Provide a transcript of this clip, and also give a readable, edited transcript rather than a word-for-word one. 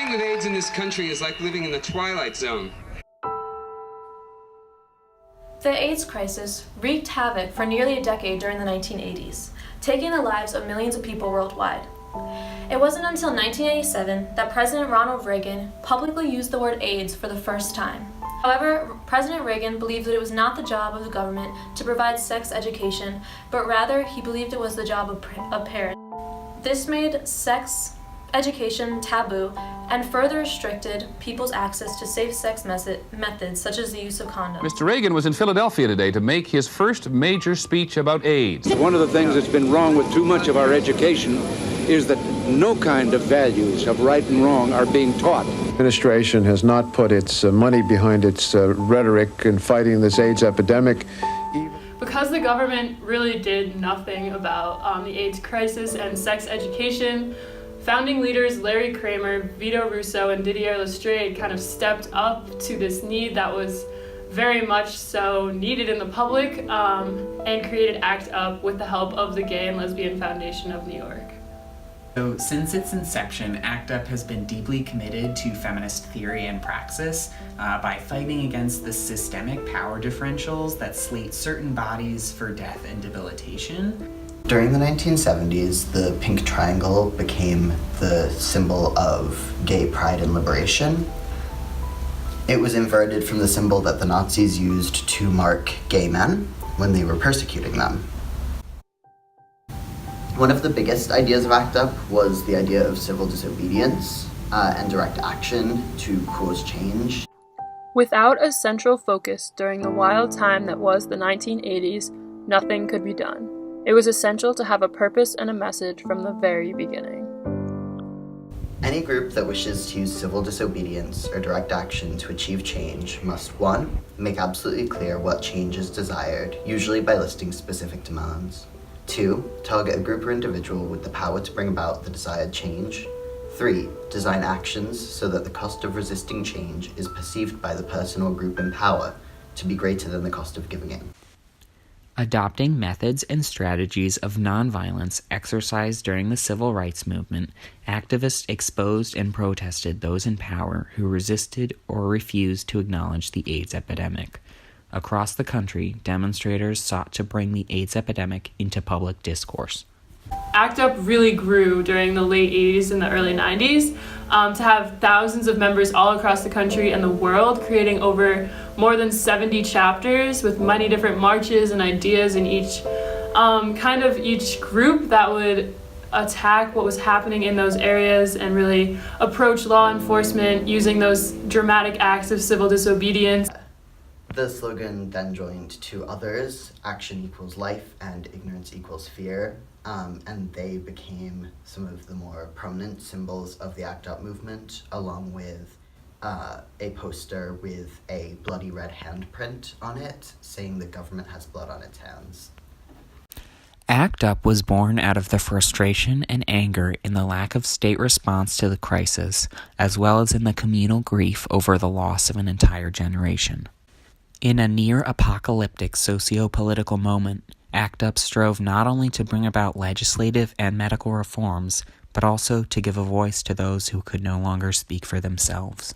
Living with AIDS in this country is like living in the Twilight Zone. The AIDS crisis wreaked havoc for nearly a decade during the 1980s, taking the lives of millions of people worldwide. It wasn't until 1987 that President Ronald Reagan publicly used the word AIDS for the first time. However, President Reagan believed that it was not the job of the government to provide sex education, but rather he believed it was the job of parents. This made sex education taboo and further restricted people's access to safe sex methods such as the use of condoms. Mr. Reagan was in Philadelphia today to make his first major speech about AIDS. One of the things that's been wrong with too much of our education is that no kind of values of right and wrong are being taught. The administration has not put its money behind its rhetoric in fighting this AIDS epidemic. Because the government really did nothing about the AIDS crisis and sex education, founding leaders Larry Kramer, Vito Russo, and Didier Lestrade kind of stepped up to this need that was very much so needed in the public and created ACT UP with the help of the Gay and Lesbian Foundation of New York. So since its inception, ACT UP has been deeply committed to feminist theory and praxis by fighting against the systemic power differentials that slate certain bodies for death and debilitation. During the 1970s, the pink triangle became the symbol of gay pride and liberation. It was inverted from the symbol that the Nazis used to mark gay men when they were persecuting them. One of the biggest ideas of ACT UP was the idea of civil disobedience and direct action to cause change. Without a central focus during the wild time that was the 1980s, nothing could be done. It was essential to have a purpose and a message from the very beginning. Any group that wishes to use civil disobedience or direct action to achieve change must 1. Make absolutely clear what change is desired, usually by listing specific demands. 2. Target a group or individual with the power to bring about the desired change. 3. Design actions so that the cost of resisting change is perceived by the person or group in power to be greater than the cost of giving in. Adopting methods and strategies of nonviolence exercised during the civil rights movement, activists exposed and protested those in power who resisted or refused to acknowledge the AIDS epidemic. Across the country, demonstrators sought to bring the AIDS epidemic into public discourse. ACT UP really grew during the late 80s and the early 90s to have thousands of members all across the country and the world, creating over more than 70 chapters with many different marches and ideas in each each group that would attack what was happening in those areas and really approach law enforcement using those dramatic acts of civil disobedience. The slogan then joined 2 others, action equals life and ignorance equals fear, and they became some of the more prominent symbols of the ACT UP movement, along with a poster with a bloody red handprint on it, saying the government has blood on its hands. ACT UP was born out of the frustration and anger in the lack of state response to the crisis, as well as in the communal grief over the loss of an entire generation. In a near-apocalyptic socio-political moment, ACT UP strove not only to bring about legislative and medical reforms, but also to give a voice to those who could no longer speak for themselves.